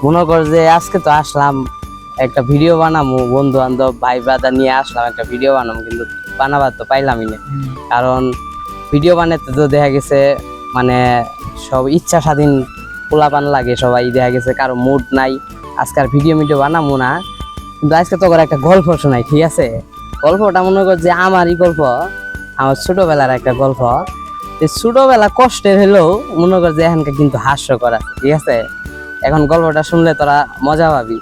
মনে কর যে আজকে তো আসলাম একটা ভিডিও বানাবো, বন্ধু বান্ধব ভাই ব্রাদার নিয়ে আসলাম একটা ভিডিও বানাবো, কিন্তু বানাবার তো পাইলামই না। কারণ ভিডিও বানাতে তো দেখা গেছে মানে সব ইচ্ছা স্বাধীন পোলাপান লাগে, সবাই দেখা গেছে কারো মুড নাই, আজকাল ভিডিও বানাবো না। কিন্তু আজকে তো একটা গল্প শোনাই, ঠিক আছে? গল্পটা মনে কর যে আমারই গল্প, আমার ছোটবেলার একটা গল্প। ছোটবেলা কষ্টের হলেও মনে কর যে এখানকার কিন্তু হাস্যকর আছে, ঠিক আছে? এখন গল্পটা শুনলে তোরা মজা পাবি।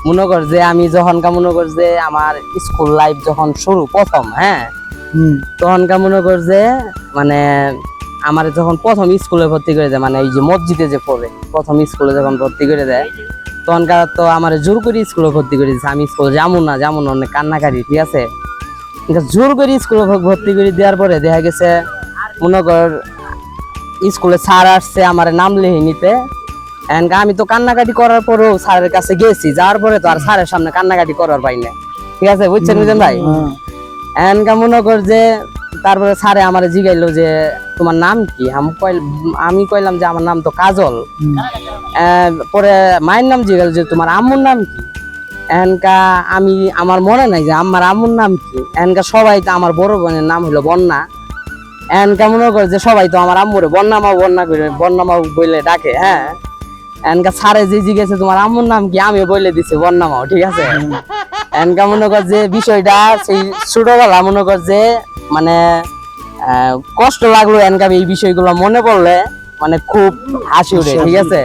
মনে কর যে আমি যখনকার মনে কর যে আমার স্কুল লাইফ যখন শুরু প্রথম, হ্যাঁ, তখনকার মনে কর যে মানে আমার যখন প্রথম স্কুলে ভর্তি করে দেয়, মানে এই যে মসজিদে যে পড়ে প্রথম স্কুলে যখন ভর্তি করে দেয়, তখনকার তো আমার জোর করে স্কুলে ভর্তি করে দিচ্ছে। আমি স্কুল যেমন অনেক কান্নাকাটি, ঠিক আছে? জোর করে স্কুলে ভর্তি করে দেওয়ার পরে দেখা গেছে মনে কর স্কুলে স্যার আসছে আমার নাম লিখে নিতে। আমি তো কান্নাকাটি করার পরেও স্যারের কাছে গেছি, যাওয়ার পরে তো আর স্যারের সামনে কান্নাকাটি করার পাই না, ঠিক আছে? বুঝছেন ভাই? মনে কর যে তারপরে স্যারে আমার জিগাইলো যে তোমার নাম কি? আমি কইলাম যে আমার নাম তো কাজল। পরে মায়ের নাম জিগাইল যে তোমার আম্মুর নাম কি? আমি আমার মনে নাই যে আমার আম্মুর নাম কি। সবাই তো আমার বড় বোনের নাম হলো বন্যা। মনে কর যে সবাই তো আমার আম্মুরে বন্যামাও বলে ডাকে, হ্যাঁ। স্যারে যে জিজ্ঞেস তোমার আম্মুর নাম কি, আমিও বলে দিছি বন্যামাও, ঠিক আছে? মনে কর যে বিষয়টা সেই ছোটবেলা মনে কর যে মানে কষ্ট লাগলো। এই বিষয়গুলো মনে পড়লে মানে খুব হাসি উঠে, ঠিক আছে?